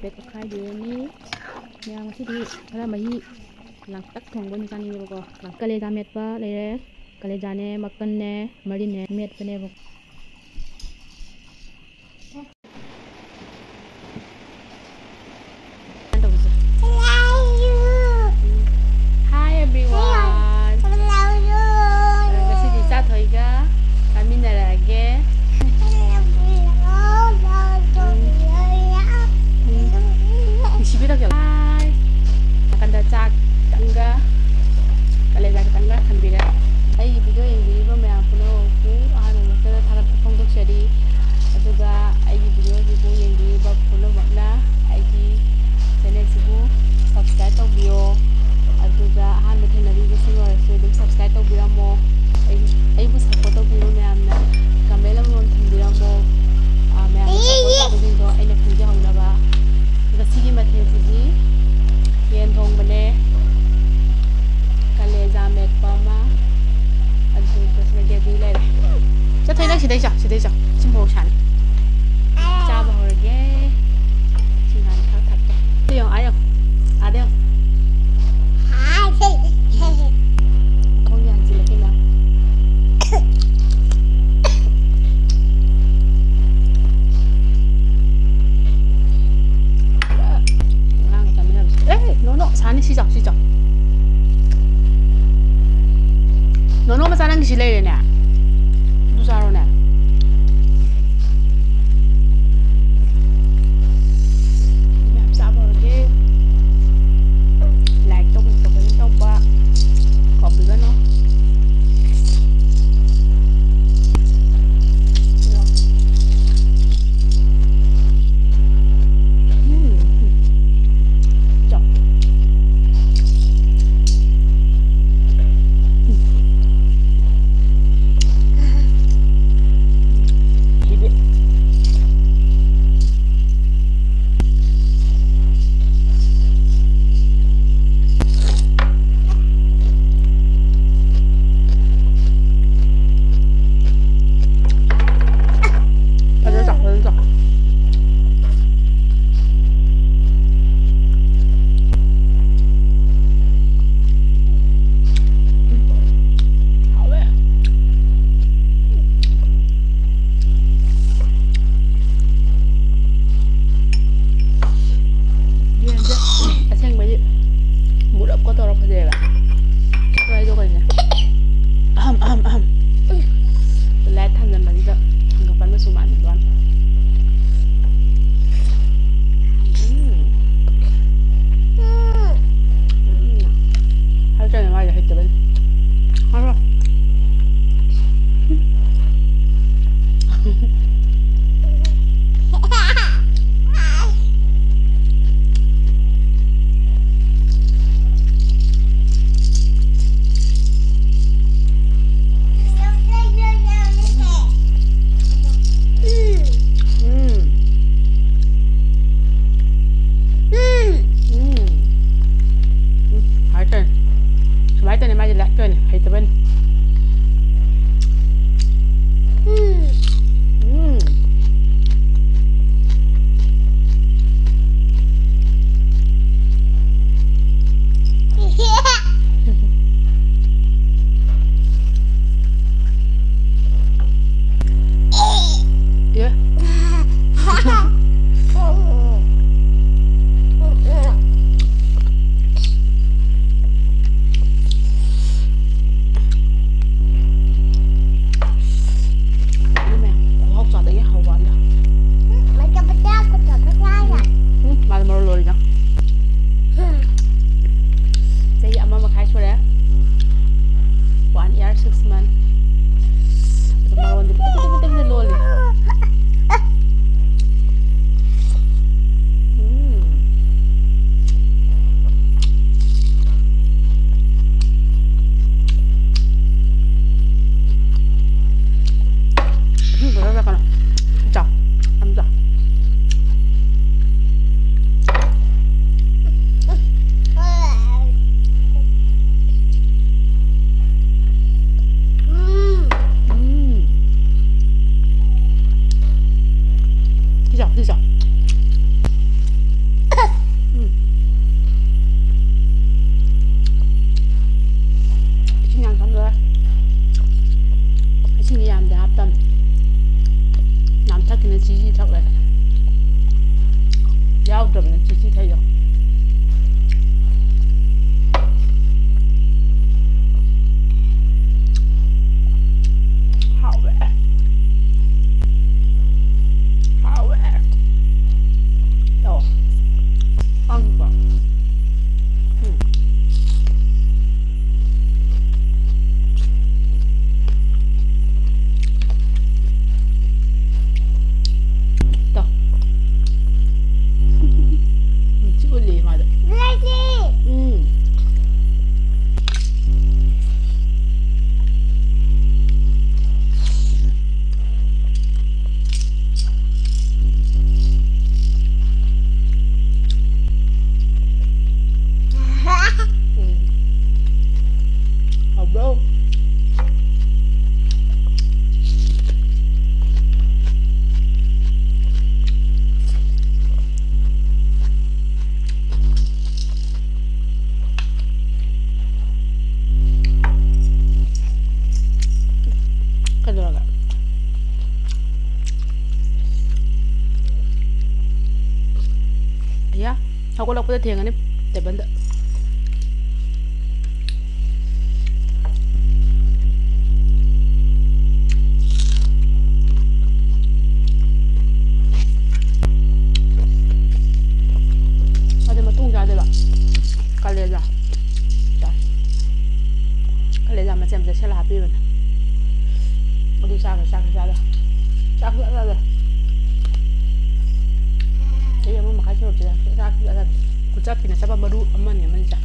ꯄ꯭ꯂꯦꯠꯇ ꯈꯥꯏꯗꯣꯏꯅꯤ ꯃꯌꯥꯝ ꯉꯁꯤꯗꯤ ꯈꯔ ꯃꯍꯤ ꯂꯥꯡꯇꯛ ꯊꯣꯡꯕ ꯑꯣꯏꯅ ꯆꯥꯅꯤꯡꯉꯦꯕꯀꯣ ꯀꯂꯦꯖꯥ ꯃꯦꯠꯄ ꯂꯩꯔꯦ ꯀꯂꯦꯖꯥꯅꯦ ꯃꯀꯟꯅꯦ ꯃꯔꯤꯟꯅꯦ ꯃꯦꯠꯄꯅꯦꯕ Hi everyone. Ngasidi chatoiga kaminarage. Bisibira kya. Hi. Akanda chak tanga. Kaleja tanga thambira. Ai video yengiba mayam puno ku ahanu masala thagat phongdok sari. Aduga ai video jibu yengiba puno makna ai channel jibu subscribe tawbiyo. Aduga ahanba thenaribasing oirasu adum subscribe tawbiramo. Aibu support tawbiro mayamna comment amon thambiramo. Mayam support tawbisindo aina khangjahaunaba. Ngasigi mathesigi yen thongbane kaleja metpa ma aduga spaghetti lere. Chathoi nang sidai cha simbo shan. Chaba horage. Singan thak thak. Tiyong ayo. Adeo. Không nhận gì là cái nào nó sáng đi xí chọc nó mà sáng đang xí lên nè du sao rồi nè ꯍꯧꯒꯠꯂꯛꯄꯗ ꯊꯦꯡꯉꯅꯤ ꯇꯦꯕꯜꯗ ꯑꯗꯨ ꯃꯇꯨꯡ ꯆꯥꯗꯣꯏꯕ ꯀꯥꯂꯦꯖꯥ ꯀꯥꯂꯦꯖꯥ ꯃꯆꯦꯠ ꯃꯆꯦꯠ ꯁꯦꯠꯂ ꯍꯥꯞꯄꯤꯕꯅꯦ ꯑꯗꯨ ꯆꯥꯈ꯭ꯔꯦ ꯆꯥꯛ ꯆꯥꯗꯦ ꯆꯍꯤ 1.5 ꯁꯨꯔꯛꯄꯁꯤꯗ ꯆꯥꯛ ꯈꯨꯆꯞꯀꯤꯅ ꯆꯞꯄ ꯃꯔꯨ ꯑꯃꯅꯤ ꯆꯥ